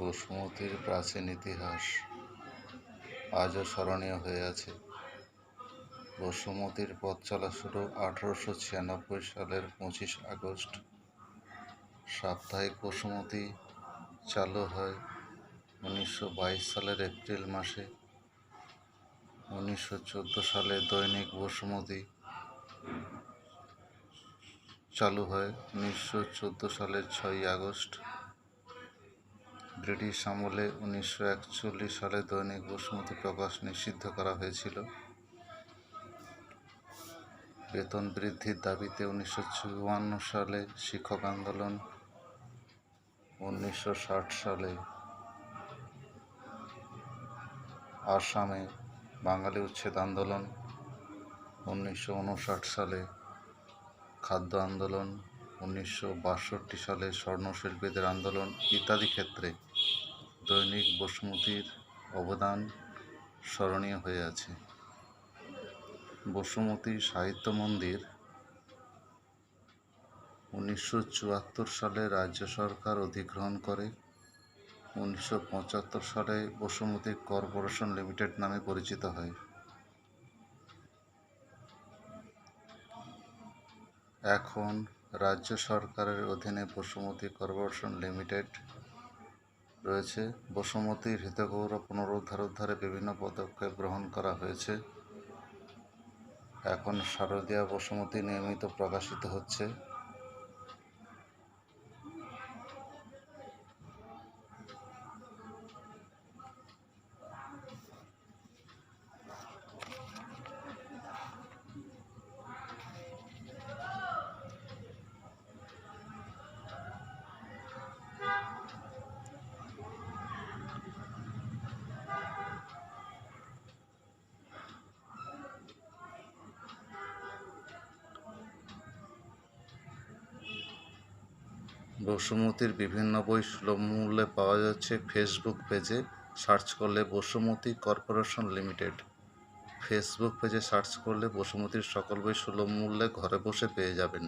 বসুমতীর প্রাচীন ইতিহাস আজও স্মরণীয় হয়ে আছে। বসুমতীর পথ চলা শুরু 1896 সালের 25 আগস্ট। সাপ্তাহিক বসুমতী চালু হয় 1922 সালের এপ্রিল মাসে। 1914 সালে দৈনিক বসুমতী চালু হয় 1914 সালের 6 আগস্ট। ব্রিটিশ আমলে 1941 সালে দৈনিক বসুমতী প্রকাশ নিষিদ্ধ করা হয়েছিল। বেতন বৃদ্ধির দাবিতে 1954 সালে শিক্ষক আন্দোলন, 1960 সালে আসামে বাঙালি উচ্ছেদ আন্দোলন, 1959 সালে খাদ্য আন্দোলন, 1962 সালে স্বর্ণশিল্পীদের আন্দোলন ইত্যাদি ক্ষেত্রে দৈনিক বসুমতীর অবদান স্মরণীয় হয়ে আছে। বসুমতী সাহিত্য মন্দির 1974 সালে রাজ্য সরকার অধিগ্রহণ করে। 1975 সালে বসুমতী কর্পোরেশন লিমিটেড নামে পরিচিত হয়। এখন রাজ্য সরকারের অধীনে বসুমতী কর্পোরেশন লিমিটেড রয়েছে। বসুমতীর হৃদয়গৌরব পুনরুদ্ধারে বিভিন্ন পদক্ষেপ গ্রহণ করা হয়েছে। এখন শারদীয়া বসুমতী নিয়মিত প্রকাশিত হচ্ছে। বসুমতীর বিভিন্ন বই সুলভ মূল্যে পাওয়া যাচ্ছে ফেসবুক পেজে সার্চ করলে বসুমতী কর্পোরেশন লিমিটেড। ফেসবুক পেজে সার্চ করলে বসুমতীর সকল বই সুলভ মূল্যে ঘরে বসে পেয়ে যাবেন।